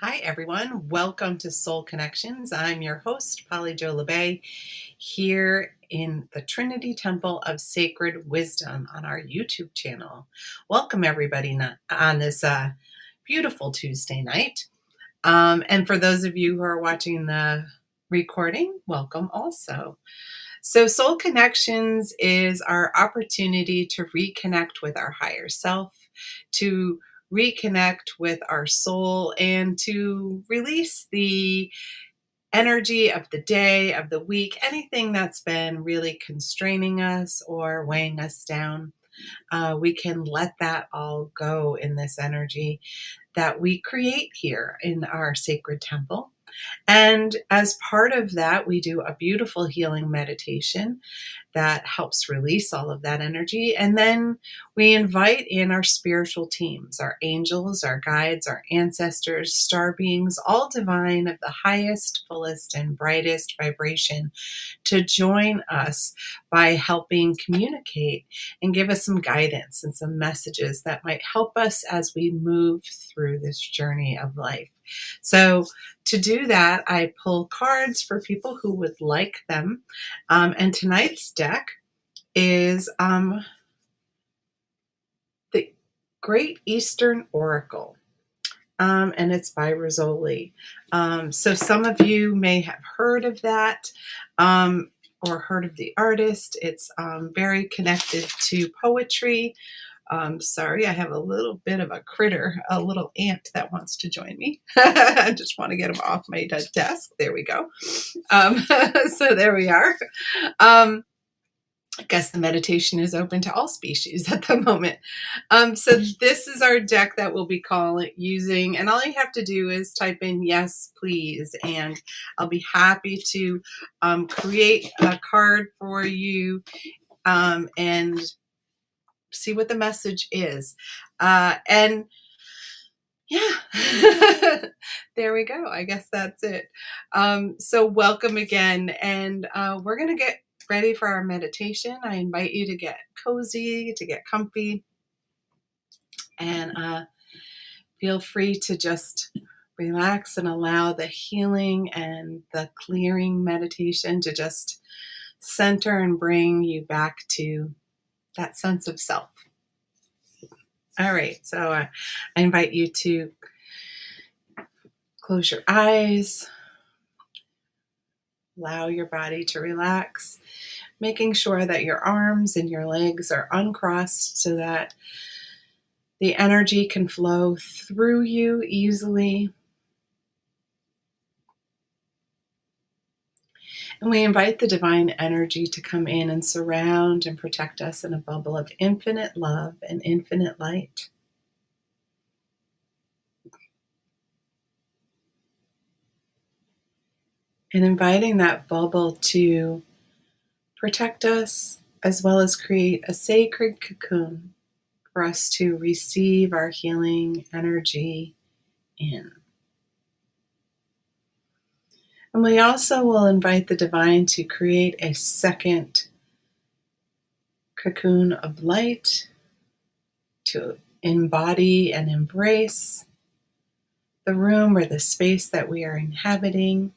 Hi, everyone. Welcome to Soul Connections. I'm your host, Polly Jo Labbe, here in the Trinity Temple of Sacred Wisdom on our YouTube channel. Welcome, everybody, on this beautiful Tuesday night. And for those of you who are watching the recording, welcome also. So, Soul Connections is our opportunity to reconnect with our higher self, to reconnect with our soul, and to release the energy of the day, of the week, anything that's been really constraining us or weighing us down. We can let that all go in this energy that we create here in our sacred temple. And as part of that, we do a beautiful healing meditation that helps release all of that energy. And then we invite in our spiritual teams, our angels, our guides, our ancestors, star beings, all divine of the highest, fullest, and brightest vibration to join us by helping communicate and give us some guidance and some messages that might help us as we move through this journey of life. So to do that, I pull cards for people who would like them. And tonight's deck is the Great Eastern Oracle. And it's by Rassouli. So some of you may have heard of that or heard of the artist. It's very connected to poetry. Sorry, I have a little bit of a critter, a little ant that wants to join me. I just want to get him off my desk. There we go. So there we are. I guess the meditation is open to all species at the moment. So this is our deck that we'll be using, and all you have to do is type in yes, please, and I'll be happy to create a card for you and see what the message is. And yeah, there we go. I guess that's it. So welcome again, and we're going to get ready for our meditation. I invite you to get cozy, to get comfy, and feel free to just relax and allow the healing and the clearing meditation to just center and bring you back to that sense of self. All right, so I invite you to close your eyes, allow your body to relax, making sure that your arms and your legs are uncrossed so that the energy can flow through you easily. And we invite the divine energy to come in and surround and protect us in a bubble of infinite love and infinite light. And inviting that bubble to protect us as well as create a sacred cocoon for us to receive our healing energy in. And we also will invite the divine to create a second cocoon of light to embody and embrace the room or the space that we are inhabiting.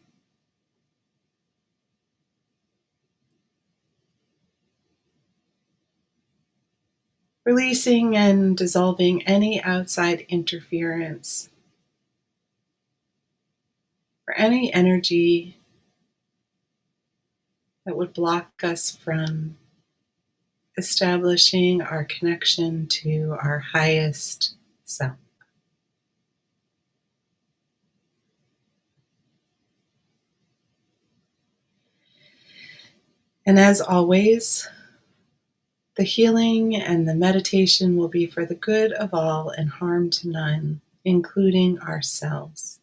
Releasing and dissolving any outside interference or any energy that would block us from establishing our connection to our highest self. And as always, the healing and the meditation will be for the good of all and harm to none, including ourselves.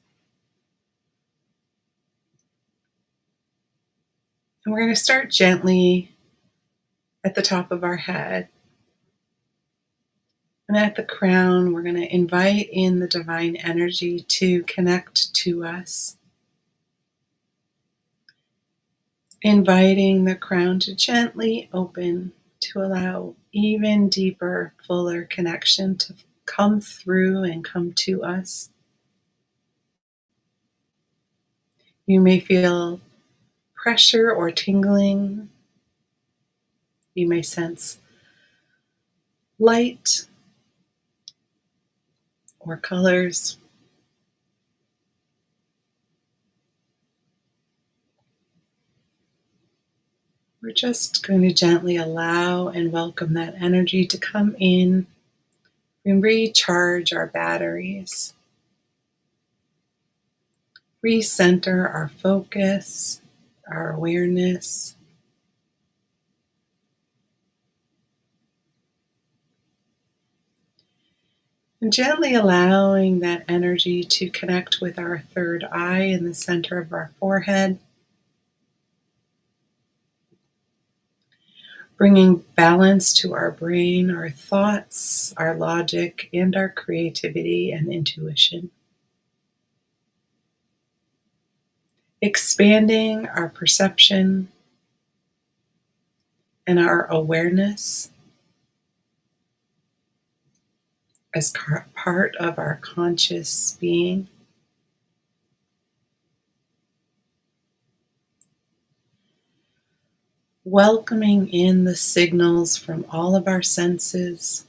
And we're going to start gently at the top of our head. And at the crown, we're going to invite in the divine energy to connect to us. Inviting the crown to gently open to allow even deeper, fuller connection to come through and come to us. You may feel pressure or tingling. You may sense light or colors. We're just going to gently allow and welcome that energy to come in and recharge our batteries, recenter our focus, our awareness, and gently allowing that energy to connect with our third eye in the center of our forehead, bringing balance to our brain, our thoughts, our logic, and our creativity and intuition. Expanding our perception and our awareness as part of our conscious being. Welcoming in the signals from all of our senses,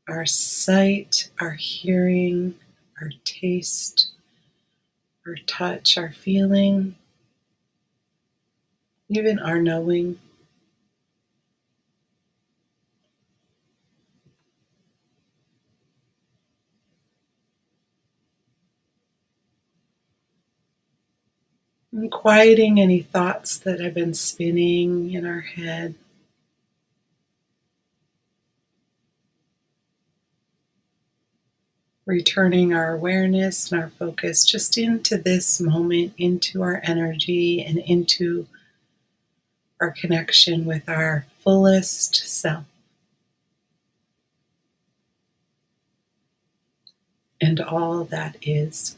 our sight, our hearing, our taste, our touch, our feeling, even our knowing. And quieting any thoughts that have been spinning in our head. Returning our awareness and our focus just into this moment, into our energy, and into our connection with our fullest self and all that is.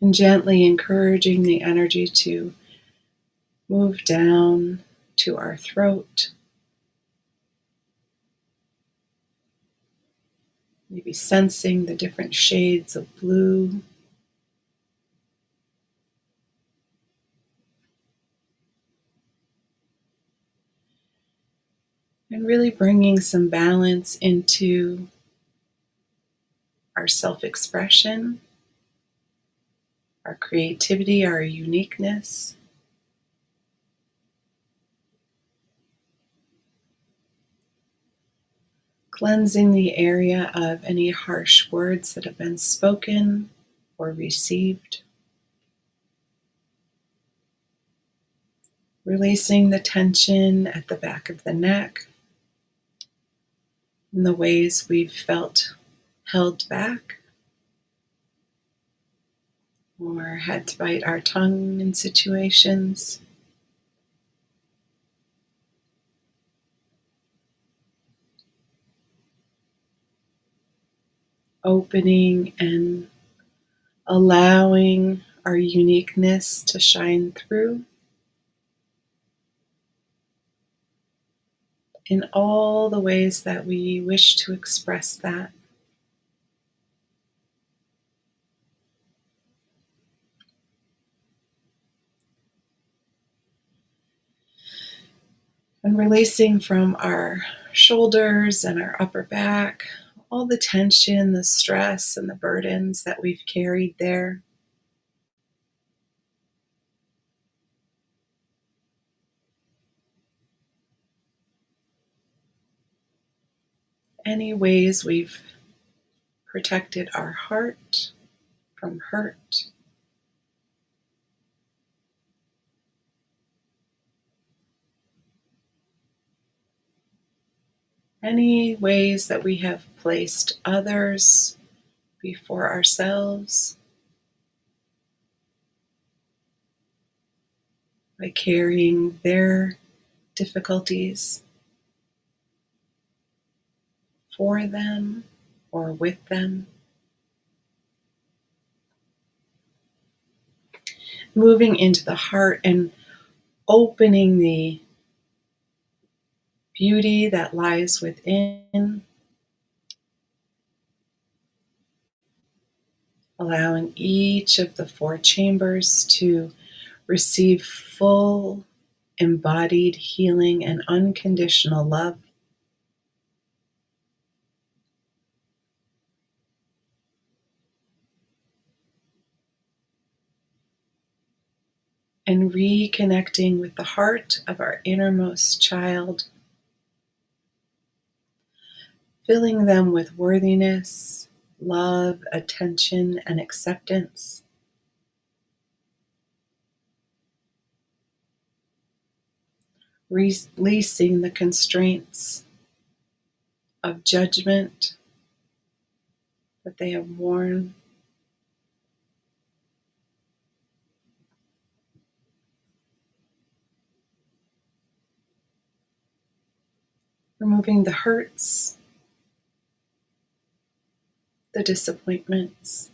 And gently encouraging the energy to move down to our throat, maybe sensing the different shades of blue. And really bringing some balance into our self-expression, our creativity, our uniqueness. Cleansing the area of any harsh words that have been spoken or received. Releasing the tension at the back of the neck and the ways we've felt held back or had to bite our tongue in situations. Opening and allowing our uniqueness to shine through in all the ways that we wish to express that. And releasing from our shoulders and our upper back all the tension, the stress, and the burdens that we've carried there. Any ways we've protected our heart from hurt. Any ways that we have placed others before ourselves by carrying their difficulties for them or with them. Moving into the heart and opening the beauty that lies within, allowing each of the 4 chambers to receive full embodied healing and unconditional love. And reconnecting with the heart of our innermost child, filling them with worthiness, love, attention, and acceptance. Releasing the constraints of judgment that they have worn. Removing the hurts, the disappointments,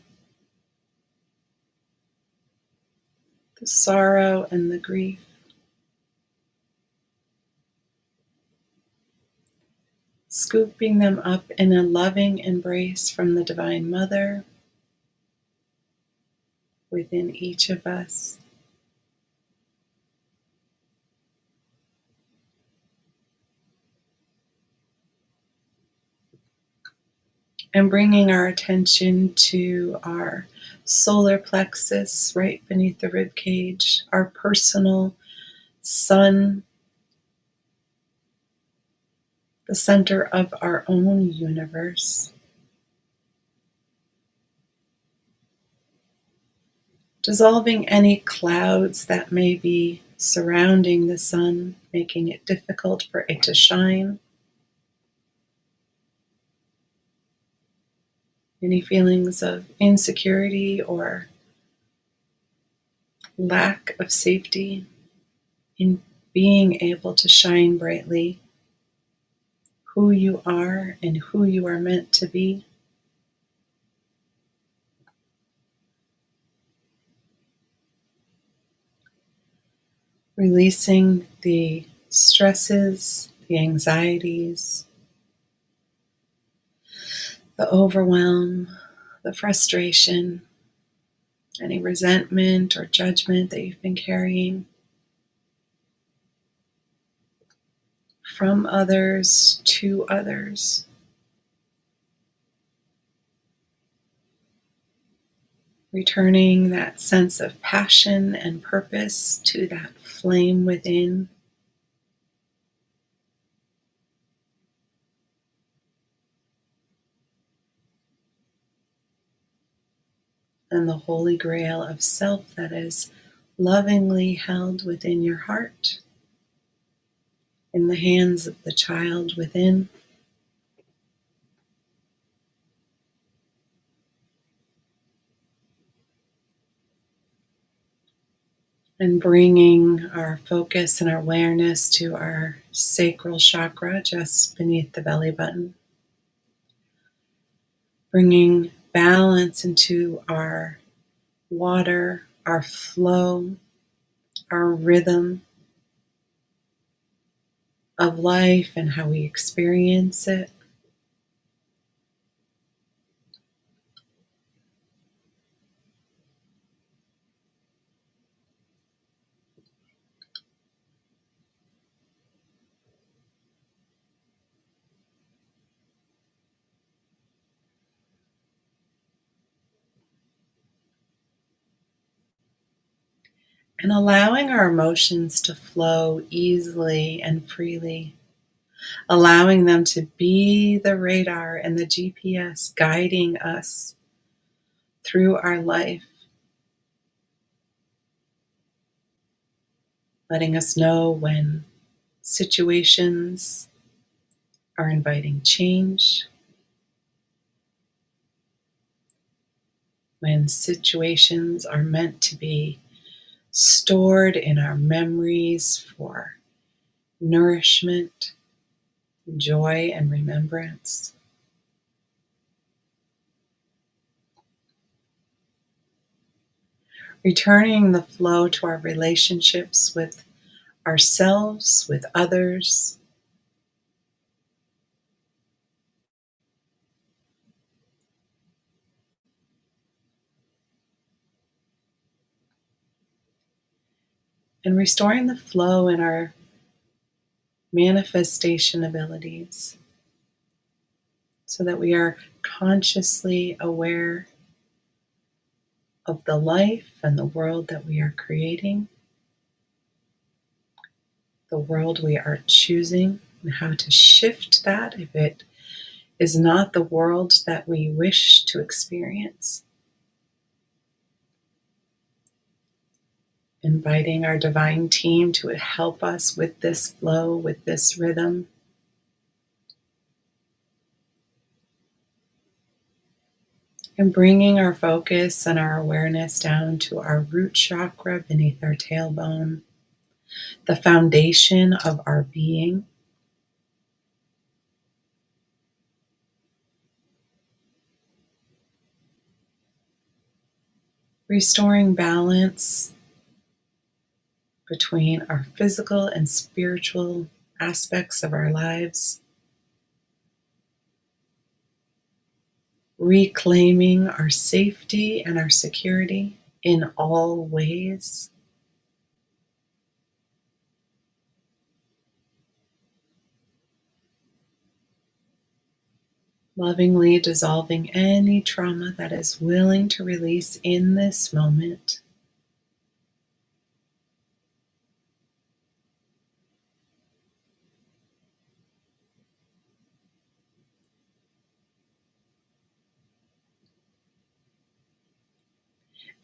the sorrow, and the grief. Scooping them up in a loving embrace from the Divine Mother within each of us. And bringing our attention to our solar plexus right beneath the rib cage, our personal sun, the center of our own universe. Dissolving any clouds that may be surrounding the sun, making it difficult for it to shine. Any feelings of insecurity or lack of safety in being able to shine brightly who you are and who you are meant to be. Releasing the stresses, the anxieties, the overwhelm, the frustration, any resentment or judgment that you've been carrying from others to others. Returning that sense of passion and purpose to that flame within. And the holy grail of self that is lovingly held within your heart, in the hands of the child within. And bringing our focus and our awareness to our sacral chakra just beneath the belly button. Bringing balance into our water, our flow, our rhythm of life and how we experience it. And allowing our emotions to flow easily and freely, allowing them to be the radar and the GPS guiding us through our life, letting us know when situations are inviting change, when situations are meant to be stored in our memories for nourishment, joy, and remembrance. Returning the flow to our relationships with ourselves, with others, and restoring the flow in our manifestation abilities so that we are consciously aware of the life and the world that we are creating, the world we are choosing, and how to shift that if it is not the world that we wish to experience. Inviting our divine team to help us with this flow, with this rhythm. And bringing our focus and our awareness down to our root chakra beneath our tailbone, the foundation of our being. Restoring balance between our physical and spiritual aspects of our lives. Reclaiming our safety and our security in all ways. Lovingly dissolving any trauma that is willing to release in this moment.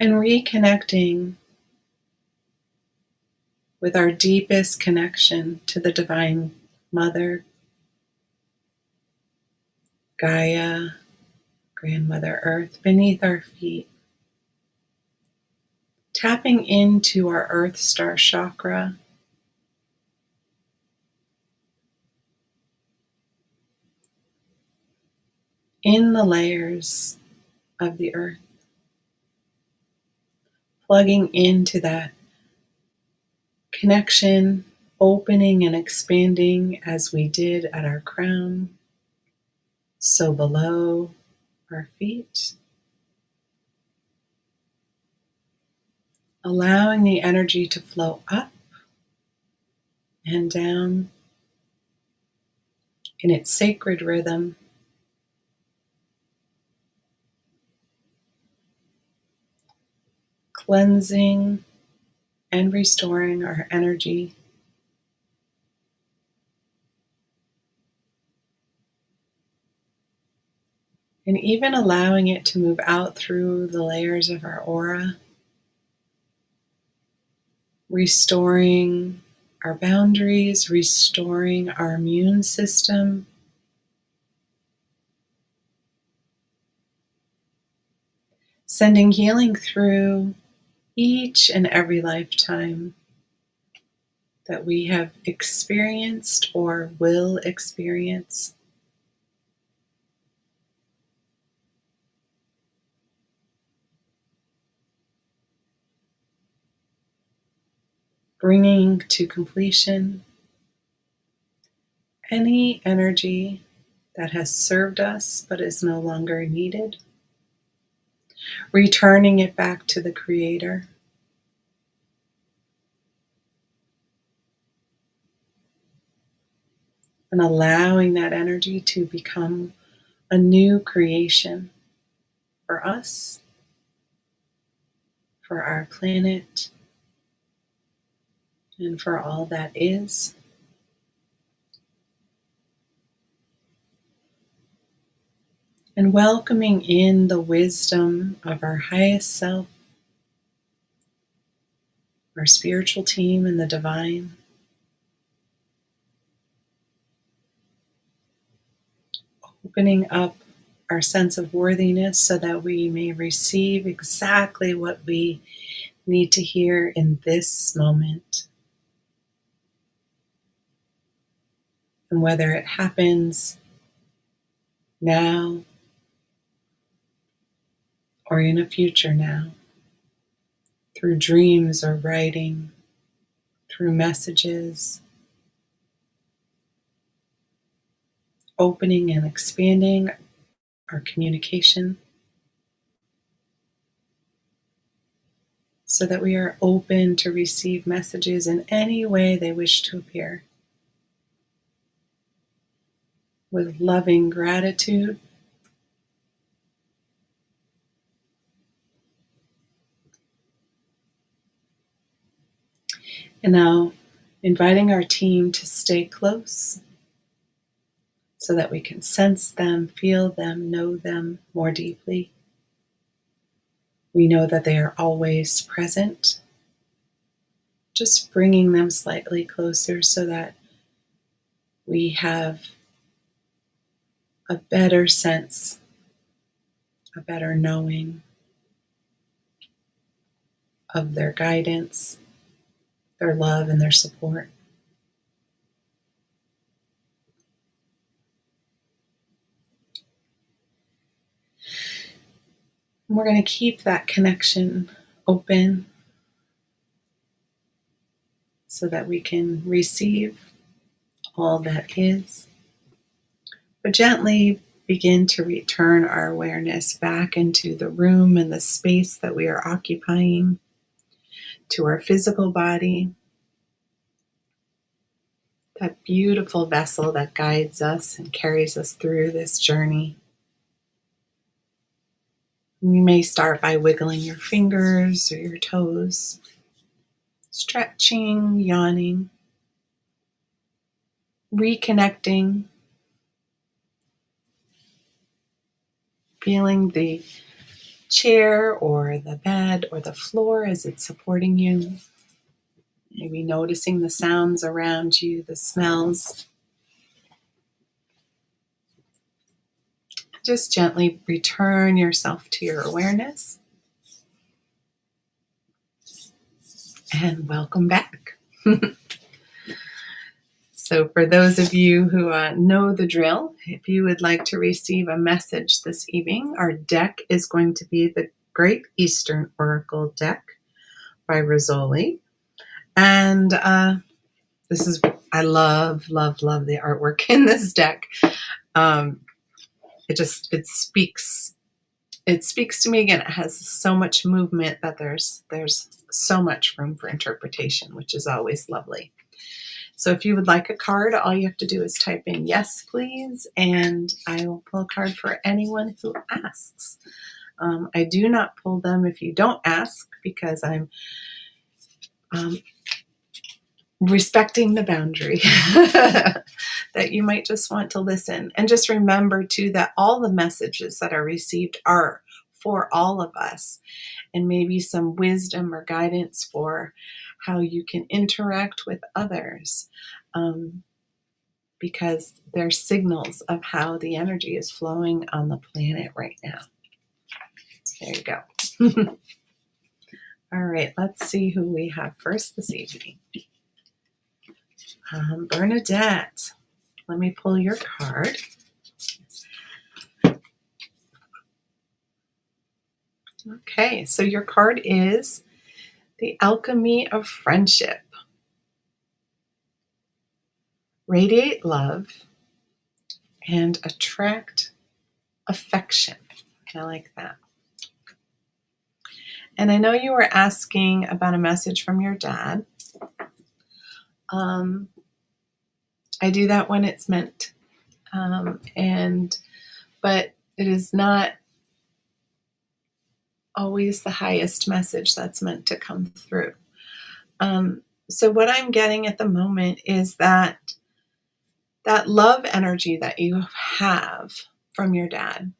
And reconnecting with our deepest connection to the Divine Mother, Gaia, Grandmother Earth beneath our feet. Tapping into our Earth Star chakra, in the layers of the earth, plugging into that connection, opening and expanding as we did at our crown, so below our feet, allowing the energy to flow up and down in its sacred rhythm, cleansing and restoring our energy. And even allowing it to move out through the layers of our aura, restoring our boundaries, restoring our immune system, sending healing through each and every lifetime that we have experienced or will experience. Bringing to completion any energy that has served us but is no longer needed, returning it back to the Creator, and allowing that energy to become a new creation for us, for our planet, and for all that is. And welcoming in the wisdom of our highest self, our spiritual team, and the divine. Opening up our sense of worthiness so that we may receive exactly what we need to hear in this moment. And whether it happens now or in a future now, through dreams or writing, through messages, opening and expanding our communication so that we are open to receive messages in any way they wish to appear. With loving gratitude, and now inviting our team to stay close so that we can sense them, feel them, know them more deeply. We know that they are always present, just bringing them slightly closer so that we have a better sense, a better knowing of their guidance, their love, and their support. And we're going to keep that connection open so that we can receive all that is, but gently begin to return our awareness back into the room and the space that we are occupying, to our physical body, that beautiful vessel that guides us and carries us through this journey. You may start by wiggling your fingers or your toes, stretching, yawning, reconnecting, feeling the chair or the bed or the floor as it's supporting you. Maybe noticing the sounds around you, the smells. Just gently return yourself to your awareness. And welcome back. So for those of you who know the drill, if you would like to receive a message this evening, our deck is going to be the Great Eastern Oracle deck by Rassouli. And this is, I love, love, love the artwork in this deck. It speaks to me again. It has so much movement that there's so much room for interpretation, which is always lovely. So if you would like a card, all you have to do is type in yes, please, and I will pull a card for anyone who asks. I do not pull them if you don't ask, because I'm respecting the boundary that you might just want to listen. And just remember, too, that all the messages that are received are for all of us, and maybe some wisdom or guidance for how you can interact with others, because they're signals of how the energy is flowing on the planet right now. So there you go. All right, let's see who we have first this evening. Bernadette, let me pull your card. Okay, so your card is the Alchemy of Friendship. Radiate love and attract affection. I like that. And I know you were asking about a message from your dad. I do that when it's meant. But it is not always the highest message that's meant to come through. So what I'm getting at the moment is that love energy that you have from your dad,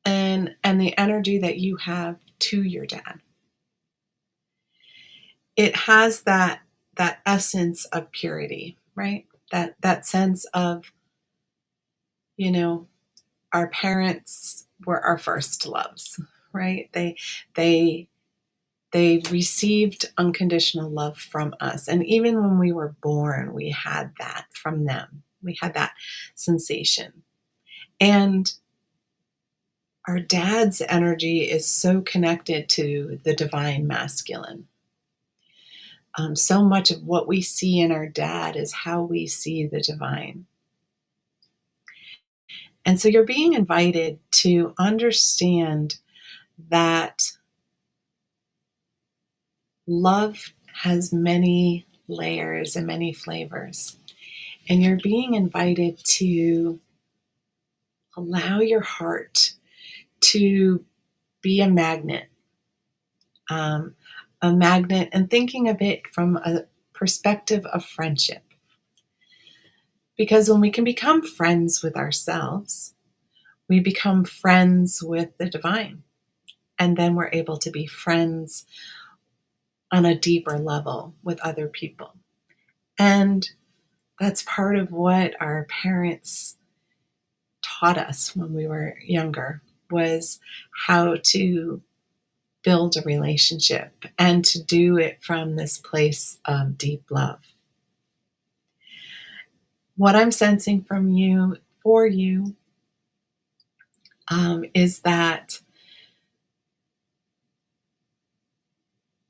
and the energy that you have to your dad, it has that essence of purity, right? That sense of, our parents were our first loves, right? They received unconditional love from us. And even when we were born, we had that from them. We had that sensation. And our dad's energy is so connected to the divine masculine. So much of what we see in our dad is how we see the divine. And so you're being invited to understand that love has many layers and many flavors. And you're being invited to allow your heart to be um, a magnet, and thinking of it from a perspective of friendship. Because when we can become friends with ourselves, we become friends with the divine. And then we're able to be friends on a deeper level with other people. And that's part of what our parents taught us when we were younger, was how to build a relationship and to do it from this place of deep love. What I'm sensing from you, for you, is that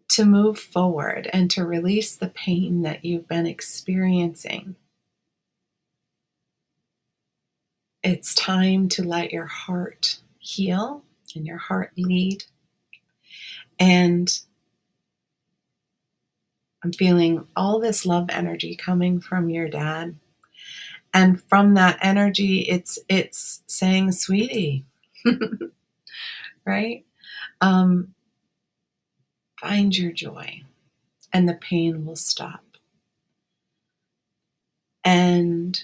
to move forward and to release the pain that you've been experiencing, it's time to let your heart heal and your heart lead. And I'm feeling all this love energy coming from your dad. And from that energy, it's saying, sweetie, right? Um, find your joy and the pain will stop. And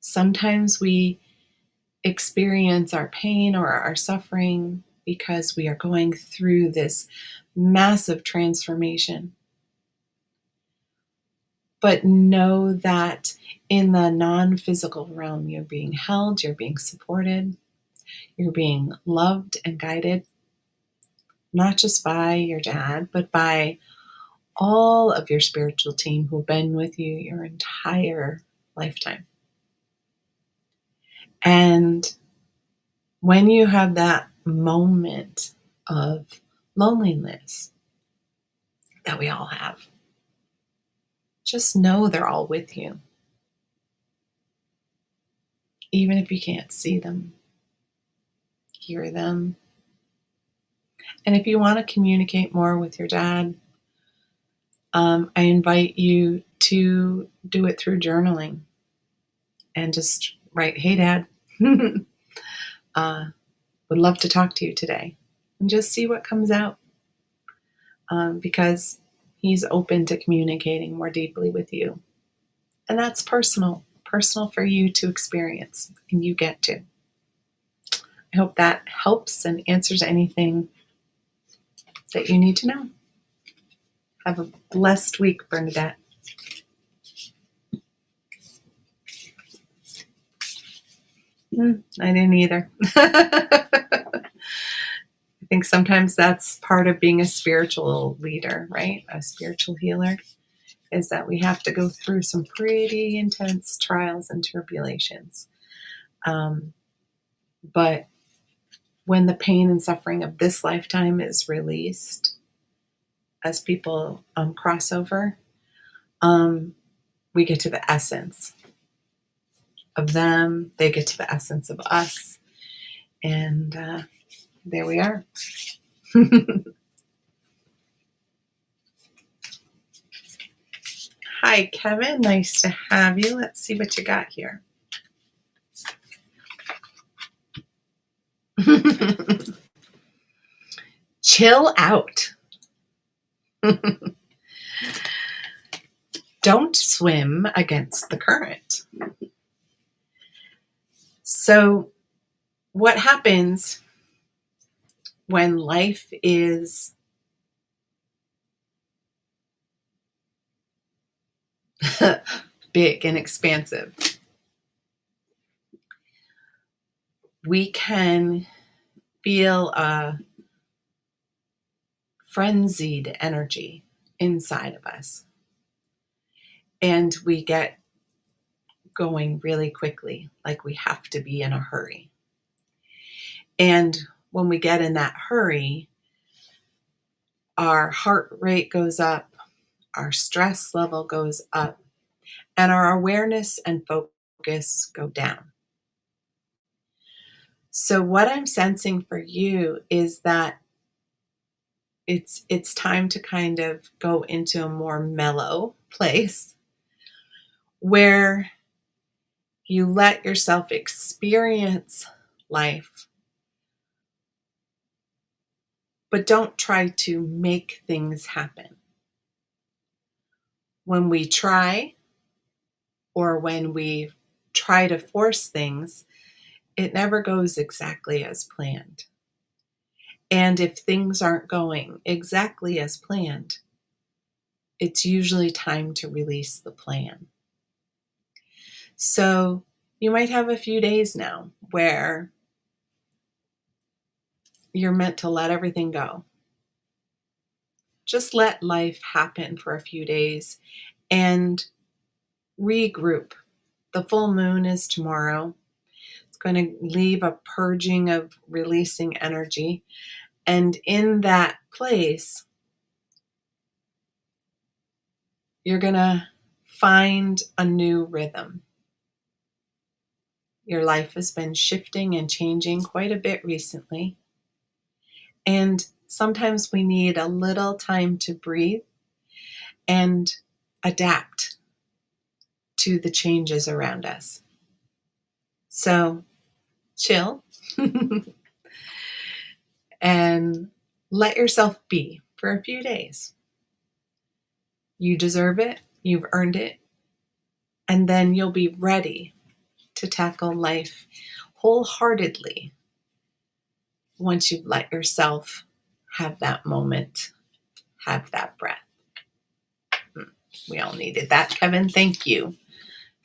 sometimes we experience our pain or our suffering because we are going through this massive transformation. But know that in the non-physical realm, you're being held, you're being supported, you're being loved and guided, not just by your dad, but by all of your spiritual team who've been with you your entire lifetime. And when you have that moment of loneliness that we all have, just know they're all with you. Even if you can't see them, hear them. And if you want to communicate more with your dad, I invite you to do it through journaling and just write, hey, Dad, would love to talk to you today. And just see what comes out, because he's open to communicating more deeply with you. And that's personal for you to experience, and you get to. I hope that helps and answers anything that you need to know. Have a blessed week, Bernadette. I didn't either. I think sometimes that's part of being a spiritual leader, right? A spiritual healer, is that we have to go through some pretty intense trials and tribulations. But when the pain and suffering of this lifetime is released, as people cross over, we get to the essence of them. They get to the essence of us. And there we are. Hi, Kevin. Nice to have you. Let's see what you got here. Chill out. Don't swim against the current. So, what happens when life is big and expansive? We can feel a frenzied energy inside of us. And we get going really quickly, like we have to be in a hurry. And when we get in that hurry, our heart rate goes up, our stress level goes up, and our awareness and focus go down. So what I'm sensing for you is that it's time to kind of go into a more mellow place where you let yourself experience life, but don't try to make things happen. When we try, or when we try to force things, it never goes exactly as planned. And if things aren't going exactly as planned, it's usually time to release the plan. So you might have a few days now where you're meant to let everything go. Just let life happen for a few days and regroup. The full moon is tomorrow. It's going to leave a purging of releasing energy. And in that place, you're going to find a new rhythm. Your life has been shifting and changing quite a bit recently. And sometimes we need a little time to breathe and adapt to the changes around us. So chill and let yourself be for a few days. You deserve it. You've earned it. And then you'll be ready to tackle life wholeheartedly once you've let yourself have that moment, have that breath. We all needed that, Kevin. Thank you.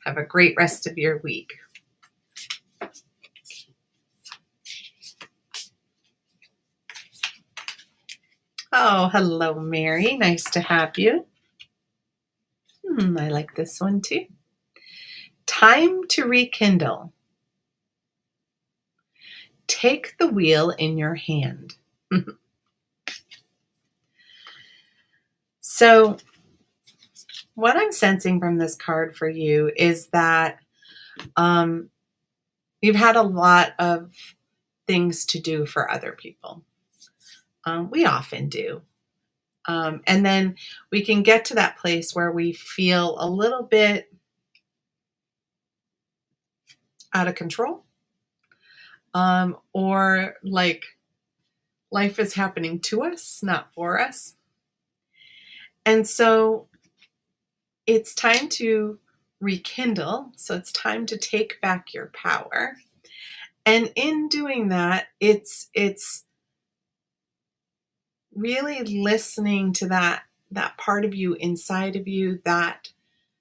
Have a great rest of your week. Oh, hello, Mary. Nice to have you. I like this one too. Time to rekindle. Take the wheel in your hand. So, what I'm sensing from this card for you is that you've had a lot of things to do for other people. We often do. And then we can get to that place where we feel a little bit out of control, or like life is happening to us, not for us. And so it's time to rekindle. So it's time to take back your power. And in doing that, it's really listening to that part of you inside of you that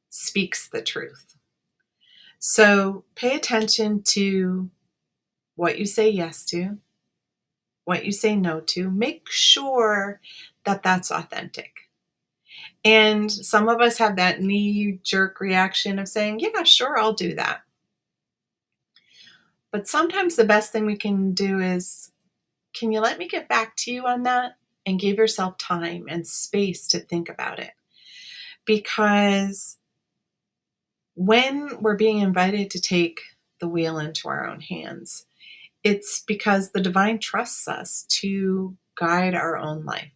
speaks the truth. So pay attention to what you say yes to, what you say no to. Make sure that that's authentic. And some of us have that knee-jerk reaction of saying, yeah, sure, I'll do that. But sometimes the best thing we can do is, can you let me get back to you on that? And give yourself time and space to think about it. Because when we're being invited to take the wheel into our own hands, it's because the divine trusts us to guide our own life.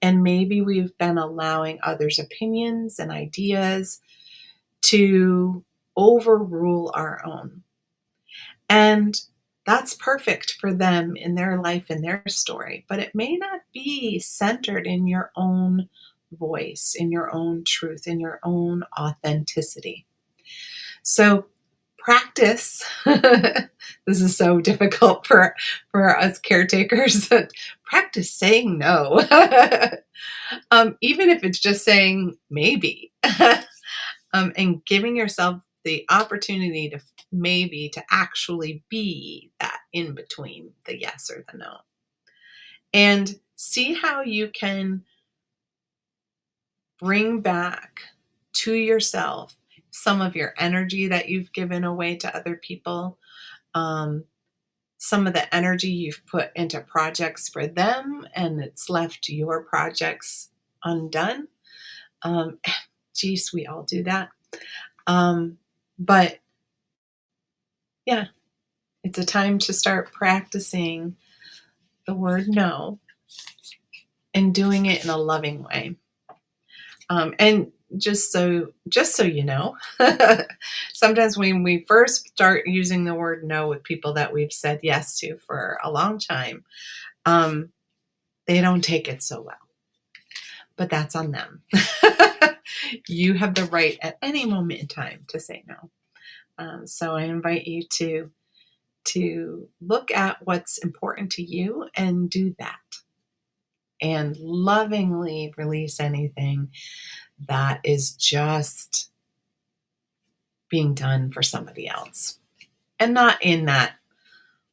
And maybe we've been allowing others' opinions and ideas to overrule our own. And that's perfect for them in their life and their story, but it may not be centered in your own voice, in your own truth, in your own authenticity. So practice. This is so difficult for us caretakers. Practice saying no, even if it's just saying maybe, and giving yourself the opportunity to maybe to actually be that in between the yes or the no, and see how you can bring back to yourself some of your energy that you've given away to other people, some of the energy you've put into projects for them and it's left your projects undone. Geez, we all do that. But yeah, It's a time to start practicing the word no and doing it in a loving way. And just so you know, sometimes when we first start using the word no with people that we've said yes to for a long time, they don't take it so well. But that's on them. You have the right at any moment in time to say no. So I invite you to look at what's important to you and do that. And lovingly release anything that is just being done for somebody else. And not in that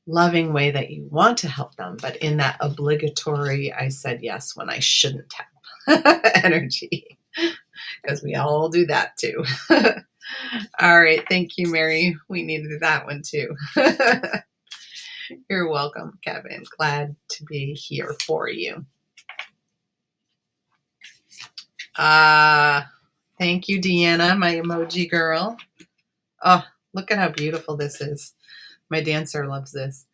loving way that you want to help them, but in that obligatory, I said yes when I shouldn't have energy. Because we all do that too. All right. Thank you, Mary. We needed that one too. You're welcome, Kevin. Glad to be here for you. Thank you, Deanna, my emoji girl. Oh, look at how beautiful this is. My dancer loves this.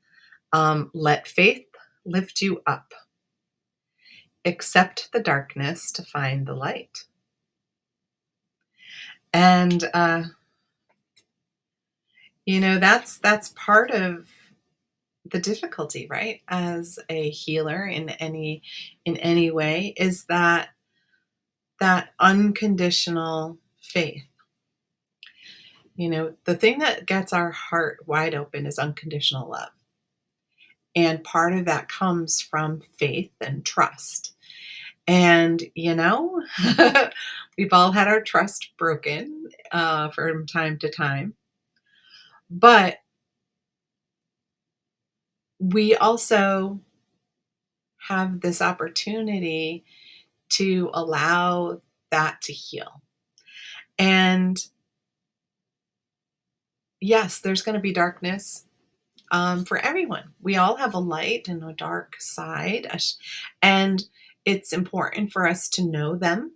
Let faith lift you up. Accept the darkness to find the light. And that's part of the difficulty, right? As a healer in any way, is that unconditional faith. The thing that gets our heart wide open is unconditional love. And part of that comes from faith and trust. And, we've all had our trust broken from time to time. But we also have this opportunity to allow that to heal. And yes, there's going to be darkness for everyone. We all have a light and a dark side. And it's important for us to know them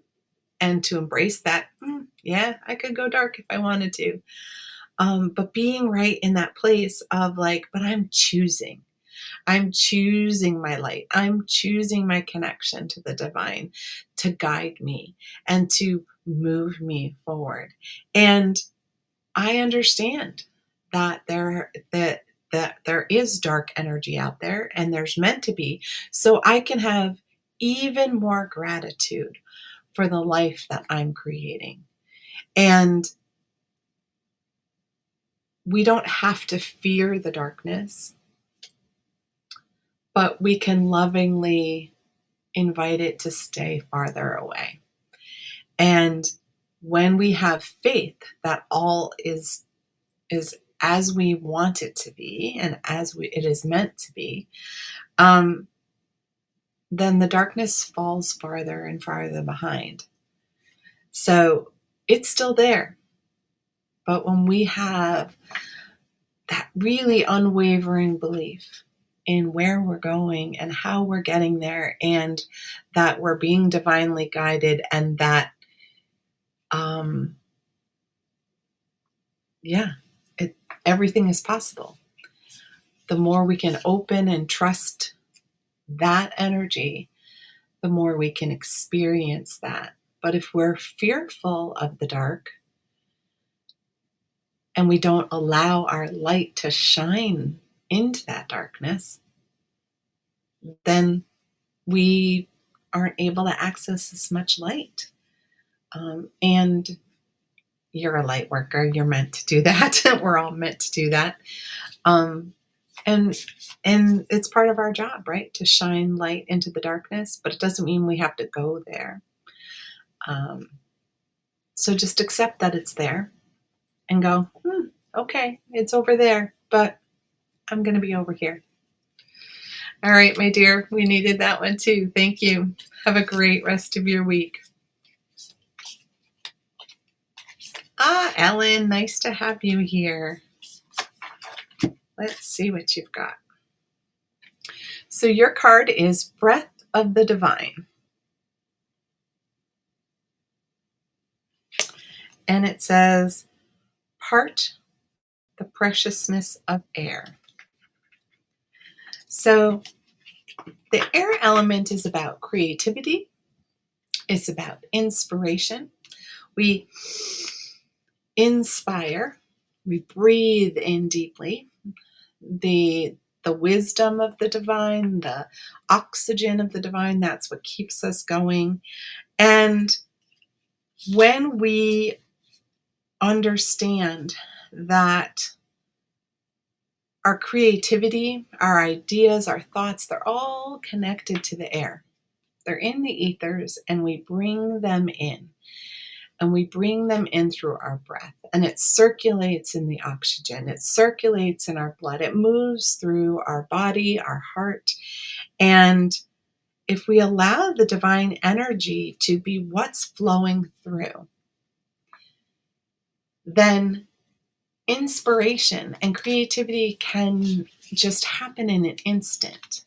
and to embrace that. Yeah, I could go dark if I wanted to. But being right in that place of but I'm choosing my light. I'm choosing my connection to the divine to guide me and to move me forward. And I understand that there is dark energy out there, and there's meant to be, so I can have even more gratitude for the life that I'm creating. And we don't have to fear the darkness, but we can lovingly invite it to stay farther away. And when we have faith that all is as we want it to be and as it is meant to be, then the darkness falls farther and farther behind. So it's still there. But when we have that really unwavering belief in where we're going and how we're getting there, and that we're being divinely guided, and that, everything is possible. The more we can open and trust that energy, the more we can experience that. But if we're fearful of the dark and we don't allow our light to shine into that darkness, then we aren't able to access as much light. And you're a light worker. You're meant to do that. We're all meant to do that. And it's part of our job, right? To shine light into the darkness, but it doesn't mean we have to go there. So just accept that it's there and go, okay, it's over there, but I'm going to be over here. All right, my dear, we needed that one too. Thank you. Have a great rest of your week. Ellen, nice to have you here. Let's see what you've got. So your card is Breath of the Divine. And it says, part the preciousness of air. So the air element is about creativity. It's about inspiration. We inspire. We breathe in deeply. The wisdom of the divine, the oxygen of the divine, that's what keeps us going. And when we understand that our creativity, our ideas, our thoughts, they're all connected to the air. They're in the ethers, and we bring them in. And we bring them in through our breath. And it circulates in the oxygen. It circulates in our blood. It moves through our body, our heart. And if we allow the divine energy to be what's flowing through, then inspiration and creativity can just happen in an instant.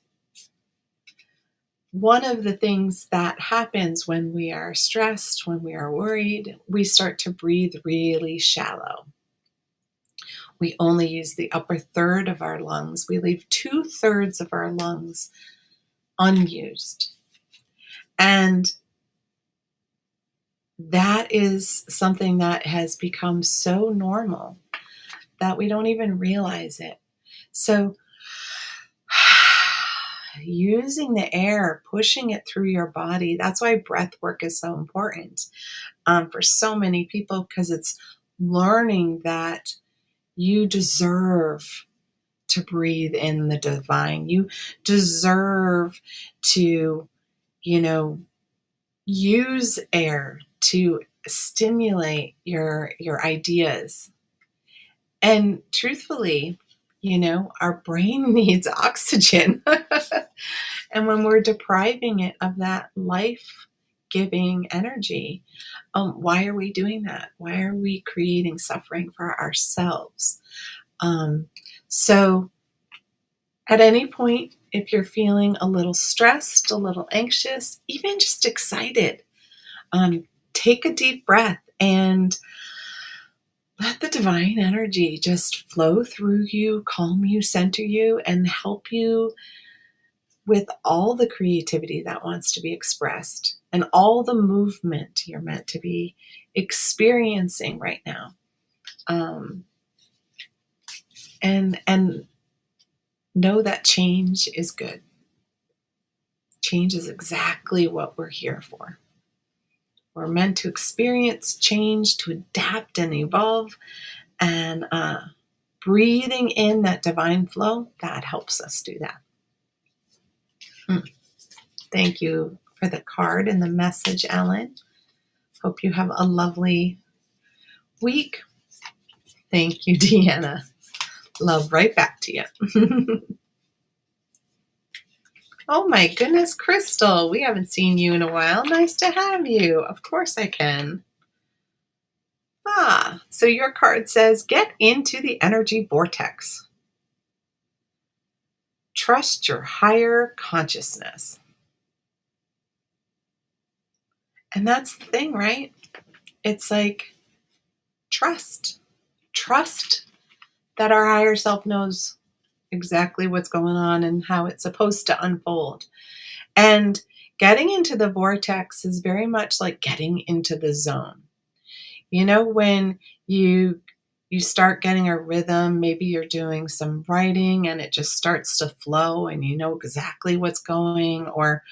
One of the things that happens when we are stressed, when we are worried, we start to breathe really shallow. We only use the upper third of our lungs. We leave 2/3 of our lungs unused. And that is something that has become so normal that we don't even realize it. So using the air, pushing it through your body, that's why breath work is so important for so many people, because it's learning that you deserve to breathe in the divine. You deserve to, use air to stimulate your ideas. And truthfully, our brain needs oxygen. And when we're depriving it of that life-giving energy, why are we doing that? Why are we creating suffering for ourselves? So at any point, if you're feeling a little stressed, a little anxious, even just excited, take a deep breath and let the divine energy just flow through you, calm you, center you, and help you with all the creativity that wants to be expressed and all the movement you're meant to be experiencing right now. And know that change is good. Change is exactly what we're here for. We're meant to experience change, to adapt and evolve, and breathing in that divine flow, that helps us do that. Thank you for the card and the message, Ellen. Hope you have a lovely week. Thank you, Deanna. Love right back to you. Oh my goodness, Crystal, we haven't seen you in a while. Nice to have you. Of course I can. So your card says, get into the energy vortex. Trust your higher consciousness. And that's the thing, right? It's like trust. Trust that our higher self knows exactly what's going on and how it's supposed to unfold. And getting into the vortex is very much like getting into the zone. When you start getting a rhythm, maybe you're doing some writing and it just starts to flow and you know exactly what's going, or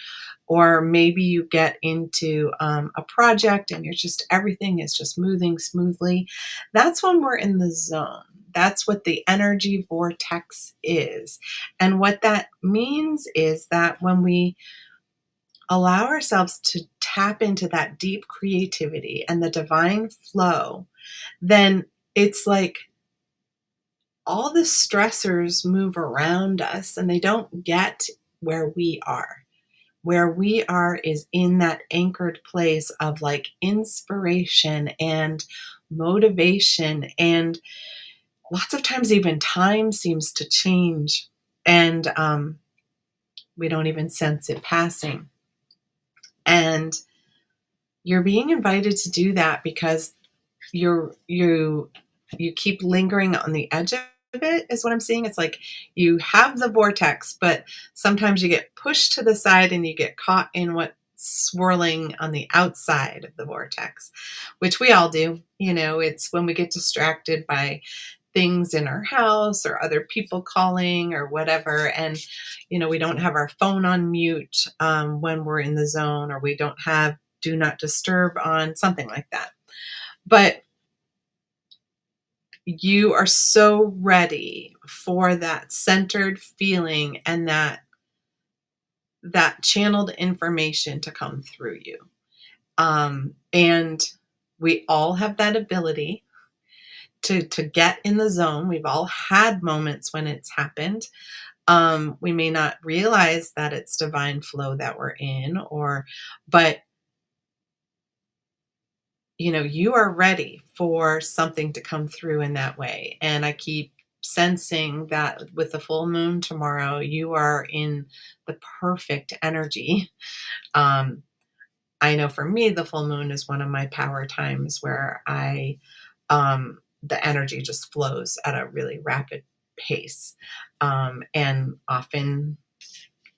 maybe you get into a project and everything is just moving smoothly. That's when we're in the zone. That's what the energy vortex is. And what that means is that when we allow ourselves to tap into that deep creativity and the divine flow, then it's like all the stressors move around us and they don't get where we are. Where we are is in that anchored place of like inspiration and motivation, and lots of times even time seems to change, and we don't even sense it passing. And you're being invited to do that because you keep lingering on the edge of of it is what I'm seeing. It's like you have the vortex, but sometimes you get pushed to the side and you get caught in what's swirling on the outside of the vortex, which we all do. It's when we get distracted by things in our house or other people calling or whatever. And, we don't have our phone on mute when we're in the zone, or we don't have do not disturb on, something like that. But you are so ready for that centered feeling and that channeled information to come through you. And we all have that ability to get in the zone. We've all had moments when it's happened. We may not realize that it's divine flow that we're in, but you are ready for something to come through in that way. And I keep sensing that with the full moon tomorrow, you are in the perfect energy. I know for me, the full moon is one of my power times where the energy just flows at a really rapid pace. And often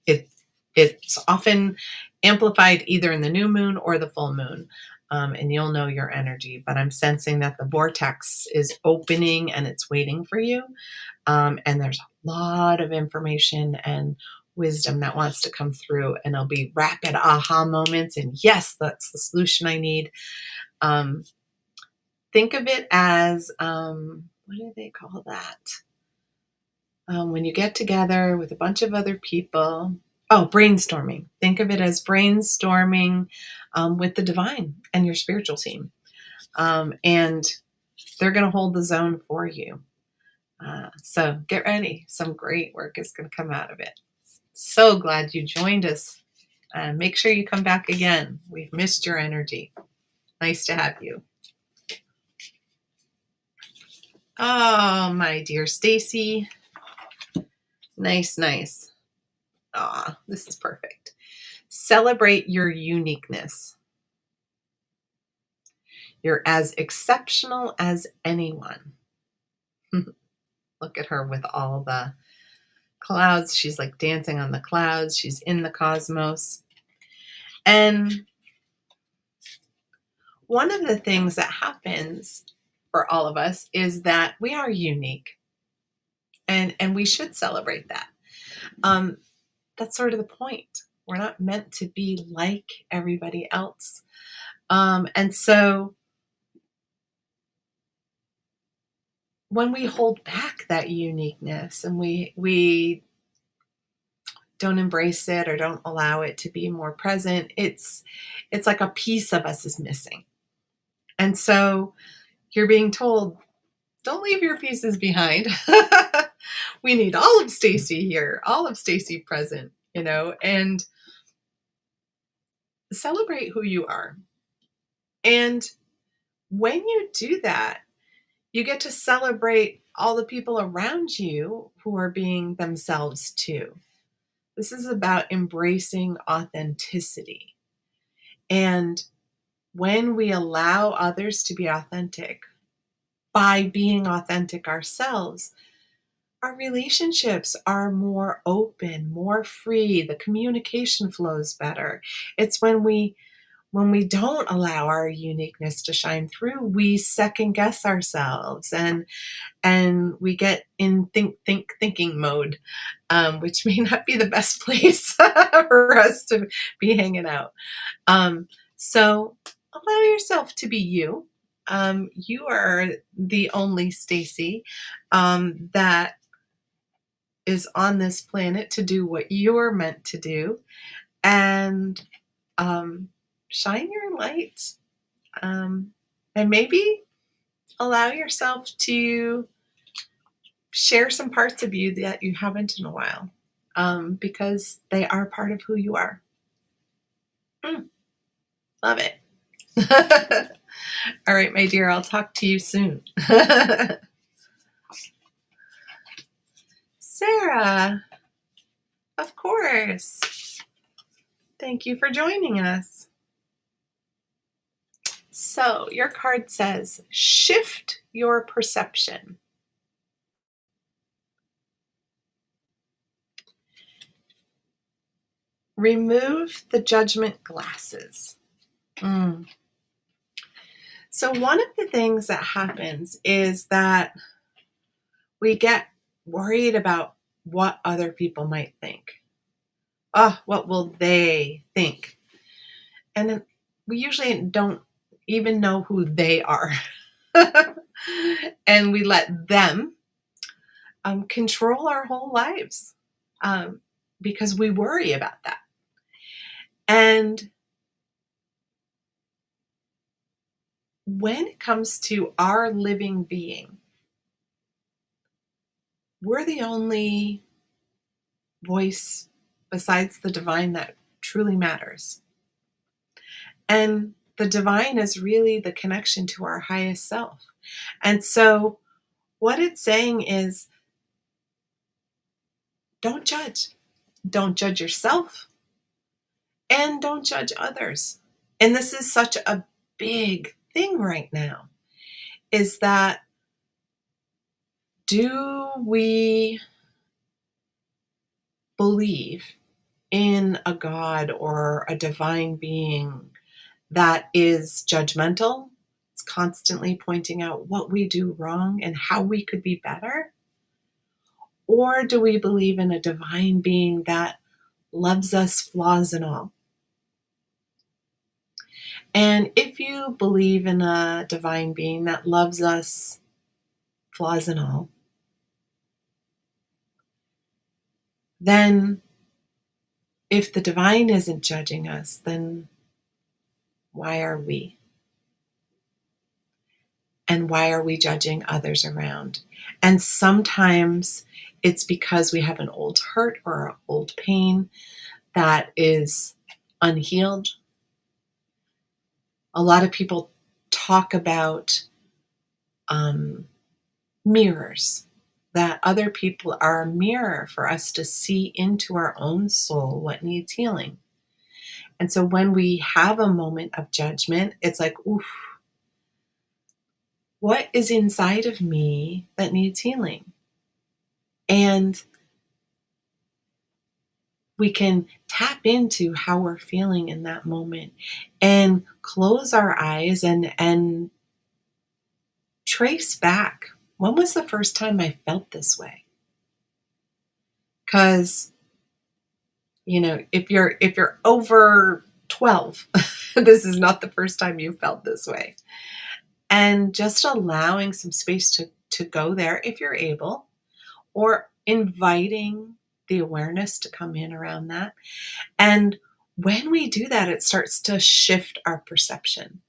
it's often amplified either in the new moon or the full moon. And you'll know your energy, but I'm sensing that the vortex is opening and it's waiting for you. And there's a lot of information and wisdom that wants to come through, and there'll be rapid aha moments. And yes, that's the solution I need. Think of it as, what do they call that? When you get together with a bunch of other people. Oh, brainstorming. Think of it as brainstorming with the divine and your spiritual team. And they're going to hold the zone for you. So get ready. Some great work is going to come out of it. So glad you joined us. Make sure you come back again. We've missed your energy. Nice to have you. Oh, my dear Stacy. Nice. Aw, this is perfect. Celebrate your uniqueness. You're as exceptional as anyone. Look at her with all the clouds. She's like dancing on the clouds. She's in the cosmos. And one of the things that happens for all of us is that we are unique. And we should celebrate that. That's sort of the point. We're not meant to be like everybody else. And so when we hold back that uniqueness and we don't embrace it or don't allow it to be more present, it's like a piece of us is missing. And so you're being told, don't leave your pieces behind. We need all of Stacy here, all of Stacy present, and celebrate who you are. And when you do that, you get to celebrate all the people around you who are being themselves too. This is about embracing authenticity. And when we allow others to be authentic, by being authentic ourselves, our relationships are more open, more free. The communication flows better. It's when we don't allow our uniqueness to shine through, we second guess ourselves and we get in thinking mode, which may not be the best place for us to be hanging out. So allow yourself to be you. You are the only Stacy that is on this planet to do what you're meant to do, and shine your light, and maybe allow yourself to share some parts of you that you haven't in a while, because they are part of who you are. Love it. All right, my dear, I'll talk to you soon. Sarah, of course. Thank you for joining us. So your card says, shift your perception. Remove the judgment glasses. So one of the things that happens is that we get worried about what other people might think. Oh, what will they think? And then we usually don't even know who they are. And we let them control our whole lives because we worry about that. And when it comes to our living being, we're the only voice besides the divine that truly matters. And the divine is really the connection to our highest self. And so what it's saying is, don't judge. Don't judge yourself and don't judge others. And this is such a big thing right now, is that do we believe in a God or a divine being that is judgmental? It's constantly pointing out what we do wrong and how we could be better? Or do we believe in a divine being that loves us, flaws and all? And if you believe in a divine being that loves us, flaws and all, then if the divine isn't judging us, then why are we? And why are we judging others around? And sometimes it's because we have an old hurt or an old pain that is unhealed. A lot of people talk about mirrors, that other people are a mirror for us to see into our own soul what needs healing. And so when we have a moment of judgment, it's like, oof, what is inside of me that needs healing? And we can tap into how we're feeling in that moment and close our eyes and trace back. When was the first time I felt this way? Because, if you're over 12, this is not the first time you felt this way. And just allowing some space to go there if you're able, or inviting the awareness to come in around that. And when we do that, it starts to shift our perception,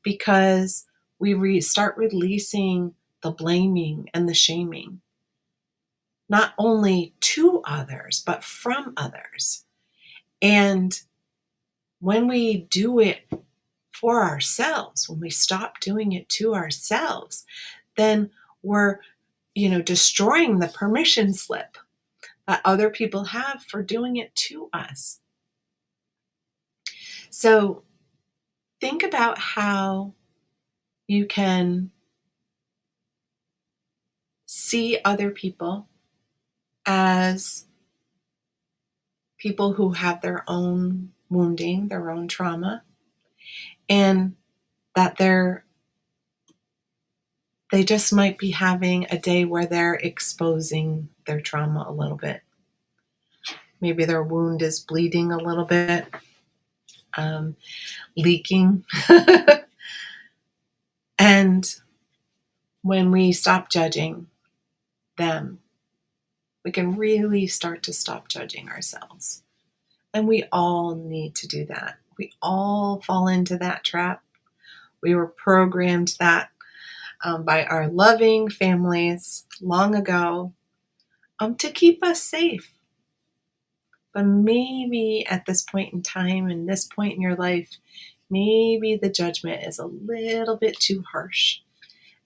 because we start releasing the blaming and the shaming, not only to others, but from others. And when we do it for ourselves, when we stop doing it to ourselves, then we're, destroying the permission slip that other people have for doing it to us. So think about how you can see other people as people who have their own wounding, their own trauma, and that they just might be having a day where they're exposing their trauma a little bit. Maybe their wound is bleeding a little bit, leaking. And when we stop judging them, we can really start to stop judging ourselves. And we all need to do that. We all fall into that trap. We were programmed that by our loving families long ago to keep us safe. But maybe at this point in time, in this point in your life, maybe the judgment is a little bit too harsh.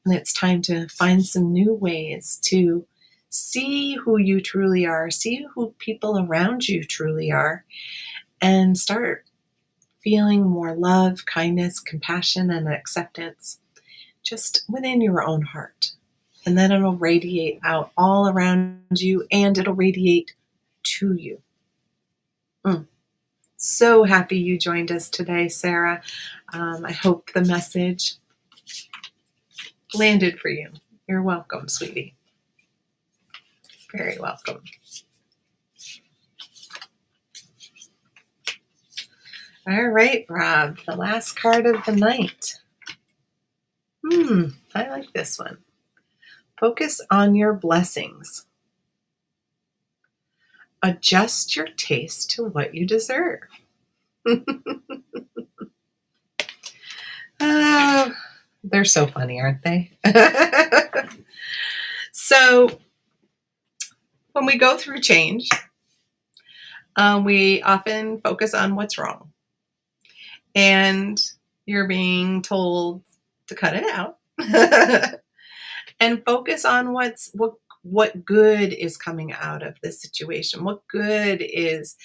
And it's time to find some new ways to see who you truly are, see who people around you truly are, and start feeling more love, kindness, compassion, and acceptance just within your own heart. And then it'll radiate out all around you, and it'll radiate to you. So happy you joined us today, Sarah. I hope the message landed for you. You're welcome, sweetie. Very welcome. All right, Rob, the last card of the night. I like this one. Focus on your blessings. Adjust your taste to what you deserve. They're so funny, aren't they? So when we go through change, we often focus on what's wrong. And you're being told to cut it out and focus on what good is coming out of this situation, what good is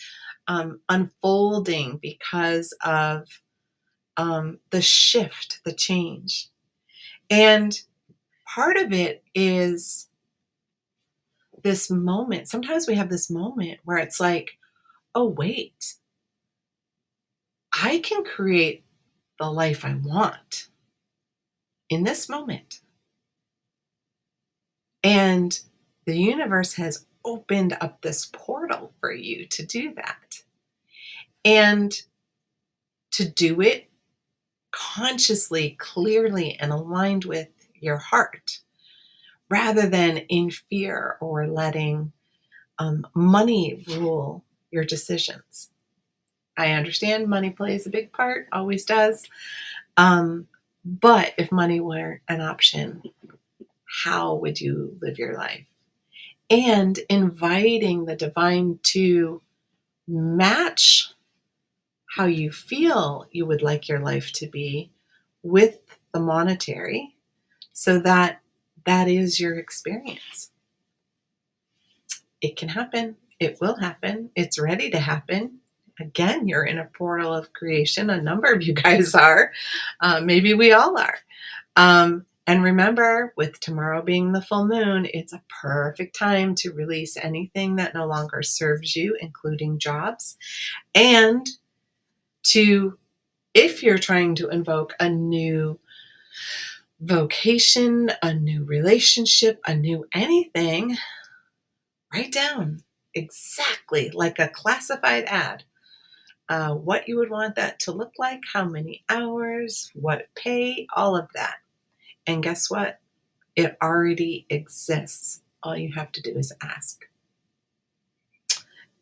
unfolding because of the shift, the change. And part of it is this moment. Sometimes we have this moment where it's like, oh, wait, I can create the life I want in this moment. And the universe has opened up this portal for you to do that. And to do it consciously, clearly, and aligned with your heart, rather than in fear or letting money rule your decisions. I understand money plays a big part, always does. But if money were an option, how would you live your life? And inviting the divine to match how you feel you would like your life to be with the monetary, so that that is your experience. It can happen. It will happen. It's ready to happen. Again, you're in a portal of creation. A number of you guys are. Maybe we all are. And remember, with tomorrow being the full moon, it's a perfect time to release anything that no longer serves you, including jobs. And to, if you're trying to invoke a new vocation, a new relationship, a new anything, write down exactly like a classified ad what you would want that to look like, how many hours, what pay, all of that. And guess what? It already exists. All you have to do is ask.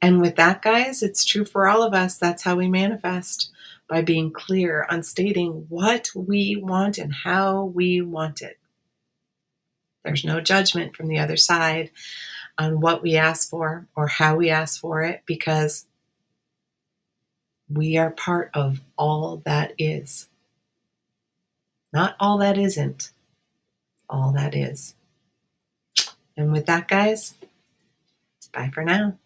And with that, guys, it's true for all of us. That's how we manifest, by being clear on stating what we want and how we want it. There's no judgment from the other side on what we ask for or how we ask for it, because we are part of all that is. Not all that isn't, all that is. And with that, guys, bye for now.